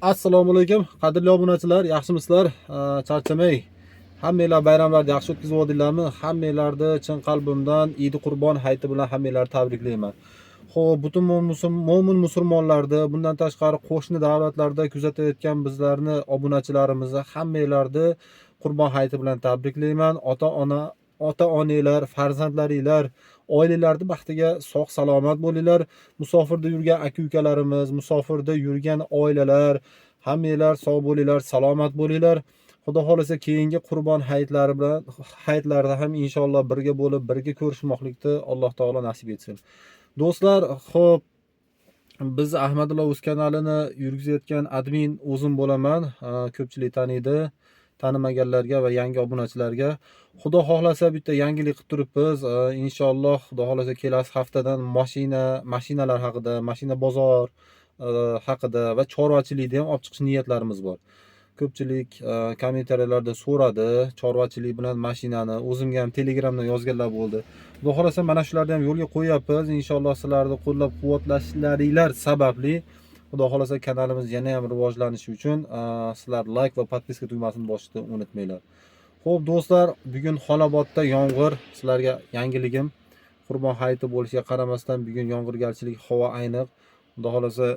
Assalomu alaykum, qadrli obunachilar, yaxshimisizlar? Charchamay. Hammanglar bayramlarni yaxshi o'tkazib oldinglarmi? Hammanglarni chin qalbimdan Eid Qurbon hayiti bilan hammanglarni tabriklayman. Xo'p, butun mo'min musulmonlarni, bundan tashqari qo'shni davlatlarda kuzatayotgan bizlarni obunachilarimizni hammanglarni Qurbon hayiti bilan tabriklayman. Ota-onalar, farzandlaringlar, oilalarni baxtiga sog' salomat bo'linglar. Musofirda yurgan aka-ukalarimiz, musofirda yurgan oilalar, hammanglar sog' bo'linglar, salomat bo'linglar. Xudo xolasa keyingi Qurbon hayitlarida ham inshaalloh birga bo'lib, birga ko'rishmoqlikni Alloh taolo nasib etsin. Do'stlar, xo'p, biz Ahmadullo Uz kanalini yurgizayotgan admin o'zim bo'laman. Ko'pchilik taniydi. Tanimaganlarga va yangi obunachilarga xudo xohlasa bitta yangilik qilib turibmiz. Inshaalloh xudo xohlasa kelasi haftadan mashinalar haqida, mashina bozor haqida va chorvachilikda ham olib chiqish niyatlarimiz bor. Ko'pchilik kommentariyalarda so'radi, chorvachilik bilan mashinani, o'zimga ham telegramdan yozganlar bo'ldi. Xudo xolasa mana shularni ham yo'lga qo'yapmiz. Inshaalloh sizlarni qo'llab-quvvatlashlaringlar sababli xudo xolasa kanalimiz yana ham rivojlanishi uchun sizlar like va podpiska tugmasini bosishni unutmanglar. Xo'p do'stlar, bugun Xonobodda yomg'ir, sizlarga yangiligim. Qurbon hayiti bo'lishiga qaramasdan bugun yomg'irgarchilik, havo ayniq. Xudo xolasa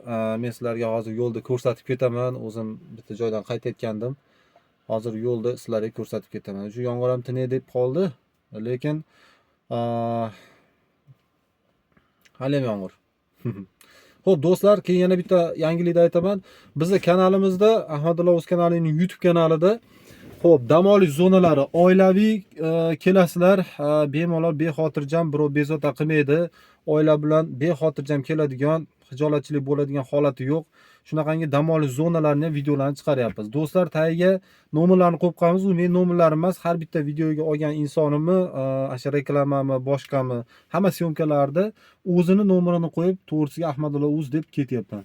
men sizlarga hozir yo'lda ko'rsatib ketaman. O'zim bitta joydan qaytayotgandim. Hozir yo'lda sizlarga ko'rsatib ketaman. Shu yomg'ir ham tinay deb qoldi, lekin hali ham yomg'ir. Xo'p do'stlar, keyin yana bitta yangilikni aytaman. Bizning kanalimizda, Ahmadullo Uz kanalining YouTube kanalida xo'p, dam olish zonalari oilaviy kelasizlar, bemalol bexotirjam, birov bezovta qilmaydi. Oila bilan bexotirjam keladigan, hijolatchilik bo'ladigan holati yo'q. Shunaqangi dam olish zonalarini videolarni chiqaryapmiz. Do'stlar, tagiga nomerlarni qo'yib qo'yamiz. U men nomerlarim emas, har bitta videoga olgan insonimni, asha reklamami, boshqami, hamma syomkalarda o'zini nomerini qo'yib, to'g'risiga Ahmadullo Uz deb ketyapman.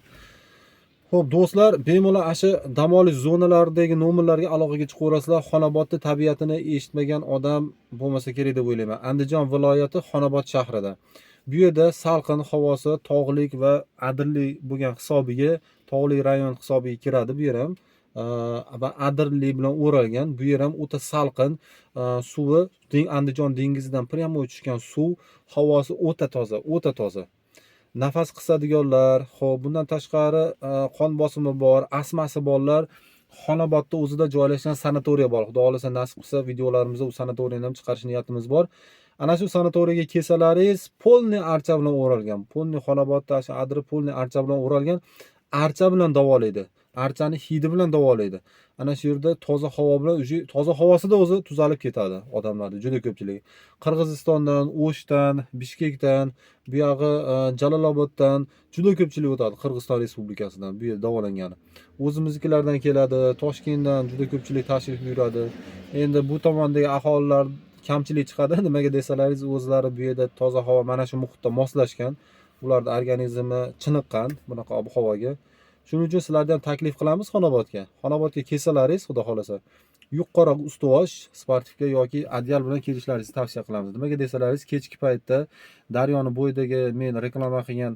Xo'p do'stlar, bemalol asha dam olish zonalaridagi nomerlarga aloqaga chiqaverasizlar. Xonobodning tabiatini eshitmagan odam bo'lmasa kerak deb o'ylayman. Andijon viloyati Xonobod shahrida. Bu yerda salqin havosi, tog'lik va adirli bo'lgan hisobiga, tog'li rayon hisobiga kiradi bu yer ham. Va adirli bilan o'ralgan. Bu yer ham o'ta salqin, suvi Andijon dengizidan prямо tushgan suv, havosi o'ta toza, o'ta toza. Nafas qisadiganlar, xo'p, bundan tashqari qon bosimi bor, astmasi borlar Xonobodda o'zida joylashgan sanatoriya bor. Xudo xolasa nasib qilsa videolarimizda u sanatoriyani ham chiqarish niyatimiz bor. Ana shu sanatoriyaga kelsalaringiz polni archa bilan o'ralgan. Polni Xonobodda adri polni archa bilan o'ralgan, archa bilan davolaydi. Archani hidi bilan davolaydi. Ana shu yerda toza havo bilan, toza havosida o'zi tuzalib ketadi odamlarning juda ko'pchiligi. Qirg'izistondan, O'shdan, Bishkekdan, bu yog'i Jaloloboddan juda ko'pchilik o'tadi, Qirg'iziston Respublikasidan bu yerda davolangani. O'zimiznikilardan keladi, Toshkentdan juda ko'pchilik tashrif buyuradi. Endi bu tomondagi aholilar kamchilik chiqadi. Nimaga desalaringiz, o'zlari bu yerda toza havo, mana shu muhitda moslashgan. Ularning organizmi chiniqqan bunaqa ob-havoga. Shuning uchun sizlarga ham taklif qilamiz Xonobodga. Xonobodga kelsalaringiz, xudo xolasa, yuqori ustovosh sportivga yoki adyal bilan kelishlaringizni tavsiya qilamiz. Nimaga desalaringiz, kechki paytda daryoni bo'yidagi men reklama qilgan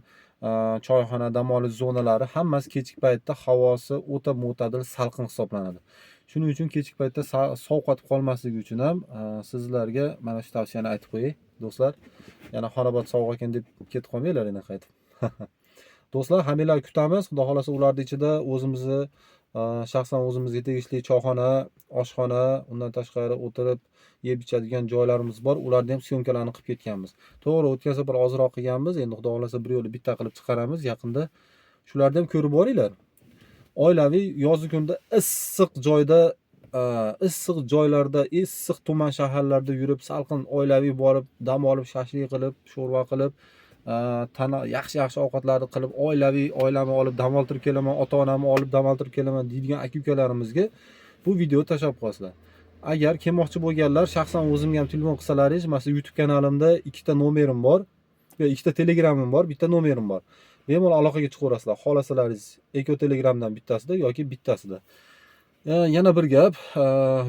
choyxona, dam olish zonalari hammasi kechki paytda havosi o'ta mo'tadil, salqin hisoblanadi. Shuning uchun kechki paytda sovqotib qolmasligi uchun ham sizlarga mana shu tavsiyani aytib qo'yay, do'stlar. Yana Xonobod sovuq ekan deb ketib qolmanglar yana qaytib. Do'stlar, hammanglarni kutamiz. Xudo xolasa ularning ichida o'zimizni shaxsan o'zimizga tegishli choyxona, oshxona, undan tashqari o'tirib yeb ichadigan joylarimiz bor. Ularni ham syomkalarni qilib ketganmiz. To'g'ri, o'tgan safar ozroq qilganmiz. Endi xudo xolasa bir yo'li bitta qilib chiqaramiz yaqinda. Shularni ham ko'rib boringlar. Oilaviy yozgi kunda issiq joyda, issiq joylarda, issiq tuman shaharlarda yurib, salqin oilaviy borib, dam olib, shashlik qilib, sho'rva qilib, yaxshi ovqatlarni qilib, oilamni olib dam oltirib kelaman, ota-onamni olib dam oltirib kelaman deydigan aka-ukalarimizga bu videoni tashlab qo'yasizlar. Agar kelmoqchi bo'lganlar, shaxsan o'zimga ham telefon qilsalaringiz, masalan YouTube kanalimda ikkita nomerim bor, ikkita telegramim bor, bitta nomerim bor. Bemalol aloqaga chiqaverasizlar. Xohlasalaringiz Eko Telegramdan bittasida yoki bittasida. Yana bir gap,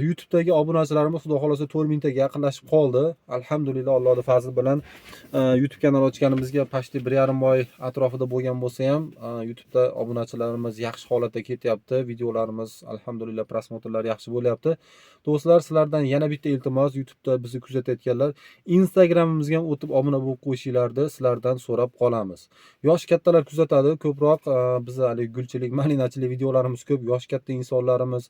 YouTube'dagi obunachilarimiz xudo xolasa 4000 taga yaqinlashib qoldi. Alhamdulillah, Allohning fazli bilan YouTube kanal ochganimizga почти 1,5 oy atrofida bo'lgan bo'lsa ham, YouTube'da obunachilarimiz yaxshi holatda ketyapti. Videolarimiz alhamdulillah prosmotrlar yaxshi bo'lyapti. Do'stlar, sizlardan yana bitta iltimos, YouTube'da bizni kuzatayotganlar, Instagramimizga ham o'tib obuna bo'lib qo'yishinglarni sizlardan so'rab qolamiz. Yosh kattalar kuzatadi, ko'proq biz hali gulchilik, malinachilik videolarimiz ko'p, yosh katta insonlarimiz,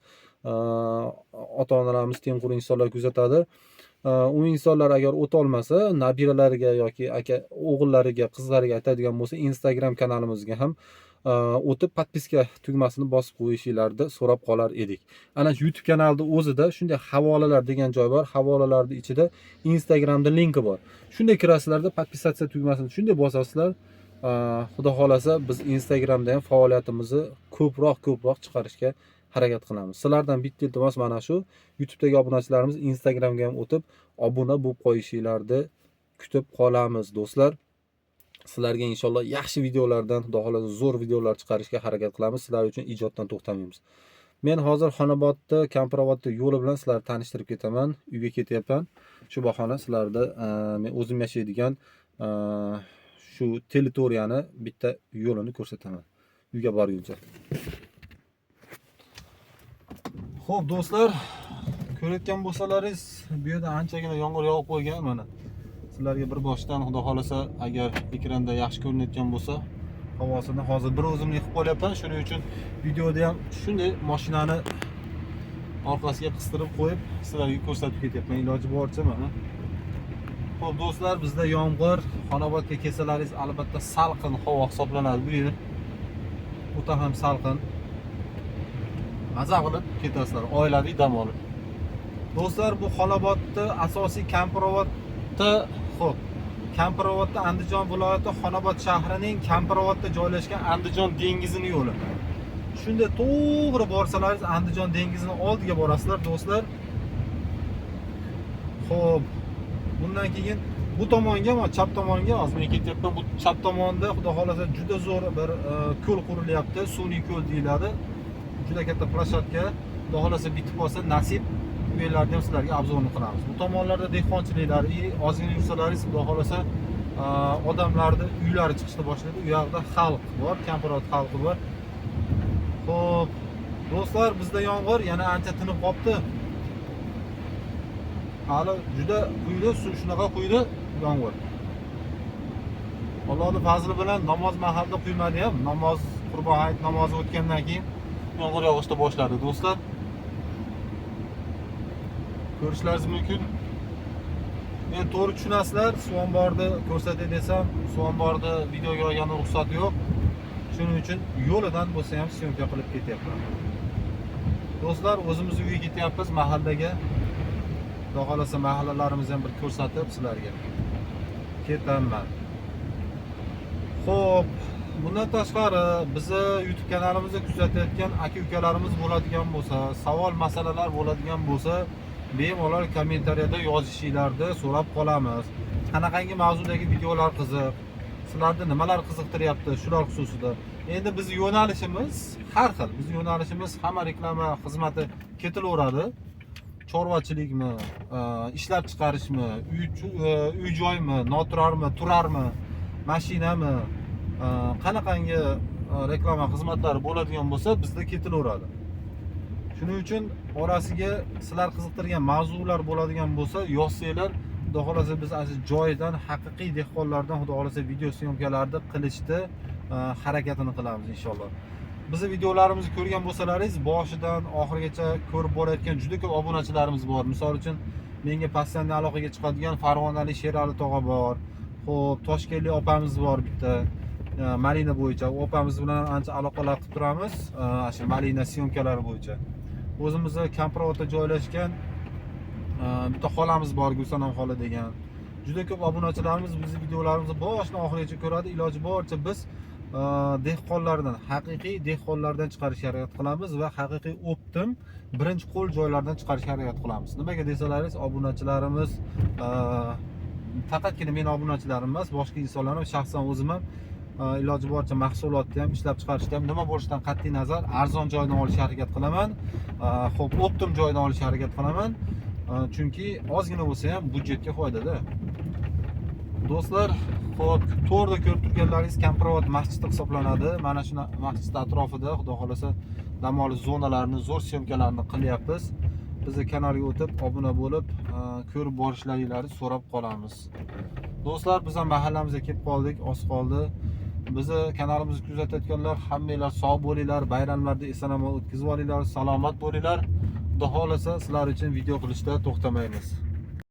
ota-onalarimiz, tengqur insonlar kuzatadi. U insonlar agar o'tolmasa, nabiralariga yoki aka o'g'illariga, qizlariga aytadigan bo'lsa, Instagram kanalimizga ham o'tib podpiska tugmasini bosib qo'yishinglarni so'rab qolar edik. Ana shu YouTube kanalida o'zida shunday havolalar degan joy bor. Havolalarning ichida Instagramda linki bor. Shunday kirasizlarda podpisatsiya tugmasini shunday bosasizlar. Xudo xolasa biz Instagramda ham faoliyatimizni ko'proq chiqarishga harakat qilamiz. Sizlardan bitta iltimos mana shu, YouTube'dagi obunachilarimiz Instagramga ham o'tib obuna bo'lib qo'yishinglarni kutib qolamiz, do'stlar. Sizlarga inshaalloh yaxshi videolardan, xudo xolasa zo'r videolar chiqarishga harakat qilamiz. Sizlar uchun ijoddan to'xtamaymiz. Men hozir Xonobodda, Kampirobodda yo'li bilan sizlarni tanishtirib ketaman. Uyga ketyapman. Shu bahona sizlarni men o'zim yashaydigan shu territoriyani bitta yo'lini ko'rsataman. Uyga borguncha. Xo'p, do'stlar, ko'rayotgan bo'lsalaringiz, bu yerda anchagina yomg'ir yog'ib qo'ygan mana. Sizlarga bir boshdan xudo xolasa agar ekranda yaxshi ko'rinayotgan bo'lsa, havosini hozir bir o'zim yig'ib qo'yapman. Shuning uchun videoda ham shunday mashinani orqasiga qistirib qo'yib sizlarga ko'rsatib ketyapman. Iloji boricha mana. Xo'p, do'stlar, bizda yomg'ir, Xonobodga kelsalaringiz albatta salqin havo hisoblanadi bu yer. O'ta ham salqin. Maza qilib ketasizlar, oilaviy dam olib. Do'stlar, bu Xonobodda asosiy Kampirobodda, xo'p, Kampirobodda Andijon viloyati Xonobod shahrining Kampirobodda joylashgan Andijon dengizining yo'li. Shunda to'g'ri borsalaringiz Andijon dengizining oldiga borasizlar, do'stlar. Xo'p, bundan keyin bu tomonga, mana chap tomonga hozir men ketyapman. Bu chap tomonda xudo xolasa juda zo'r bir ko'l qurilyapti, sun'iy ko'l deyiladi. Juda katta plashatka. Xudo xolasa bitib qolsa nasib, bu yerlarni ham sizlarga obzorini qilamiz. Bu tomonlarda dehqonchiliklar, ozgina yursalaringiz xudo xolasa odamlarning uylari chiqishni boshlaydi. U yoqda xalq bor, Kampirobod xalqi bor. Xo'p, do'stlar, bizda yomg'ir yana ancha tinib qolibdi. Hali juda quydi, shunaqa quydi yomg'ir. Allohning fazli bilan namoz mahallida quymadi ham. Namoz, Qurbon hayit namozi o'tgandan keyin yomg'ir yog'ishni boshladi, do'stlar. Ko'rishlaringiz mumkin. Men to'g'ri tushunasizlar, suv omborni ko'rsatay desam, suv omborni videoga olgani ruxsati yo'q. Shuning uchun yo'lidan bo'lsa ham syomka qilib ketyapman. Do'stlar, o'zimiz uyga ketyapmiz, mahallaga. Xudo xolasa mahallalarimizni ham bir ko'rsatib sizlarga ketaman. Xo'p, bundan tashqari bizni YouTube kanalimizda kuzatayotgan aka-ukalarimiz bo'ladigan bo'lsa, savol masalalar bo'ladigan bo'lsa, bemalol kommentariyada yozishinglarni so'rab qolamiz. Qanaqangi mavzudagi videolar qiziq, sizlarni nimalar qiziqtiryapti, shular xususida. Endi biz yo'nalishimiz har xil. Biz yo'nalishimiz hamma reklama xizmati ketilaveradi. Chorvachilikmi, ishlab chiqarishmi, uy joymi, noturarmi, turarmi, mashinami, qanaqangi reklama xizmatlari bo'ladigan bo'lsa, bizda ketilaveradi. Shuning uchun orasiga sizlar qiziqtirgan mavzular bo'ladigan bo'lsa, yozsanglar, xudo xolasa biz asl joyidan, haqiqiy dehqonlardan xudo xolasa video syomkalarni qilishni harakatini qilamiz inshaalloh. Bizi videolarimizni ko'rgan bo'lsalaringiz, boshidan oxirigacha ko'rib borayotgan juda ko'p obunachilarimiz bor. Misol uchun, menga pastanli aloqaga chiqadigan Farg'onalik Sherali tog'a bor. Xo'p, Toshkentlik opamiz bor bitta. Malina bo'yicha opamiz bilan ancha aloqalar qilib turamiz. Shu malina syomkalari bo'yicha. O'zimizda Kampirobodda joylashgan bitta xolamiz bor, Gulsanam xola degan. Juda ko'p obunachilarimiz bizning videolarimizni boshidan oxirigacha ko'radi. Iloji boricha biz dehqonlardan, haqiqiy dehqonlardan chiqarishga harakat qilamiz va haqiqiy optim birinchi qo'l joylardan chiqarishga harakat qilamiz. Nimaga desalaringiz, obunachilarimiz faqatgina men obunachilarim emas, boshqa insonlar ham, shaxsan o'zim ham iloji boricha mahsulotni ham ishlab chiqarishda ham nima bo'lishidan qat'iy nazar arzon joydan olishga harakat qilaman. Xo'p, optim joydan olishga harakat qilaman. Chunki ozgina bo'lsa ham budjetga foydada. Do'stlar, xo'p, to'g'rida ko'rib turganlaringiz Kampirovod masjidi hisoblanadi. Mana shu masjid atrofida xudo xolasa dam olish zonalarini, zo'r syomkalarni qilyapmiz. Bizni kanalga o'tib, obuna bo'lib, ko'rib borishlaringizni so'rab qolamiz. Do'stlar, biz ham mahallamizga kelib qoldik, oz qoldi. Bizni kanalimizni kuzatayotganlar hammanglar sog' bo'linglar, bayramlarda eson-omon o'tkazib olinglar, salomat bo'linglar. Xudo xolasa sizlar uchun video qilishda to'xtamaymiz.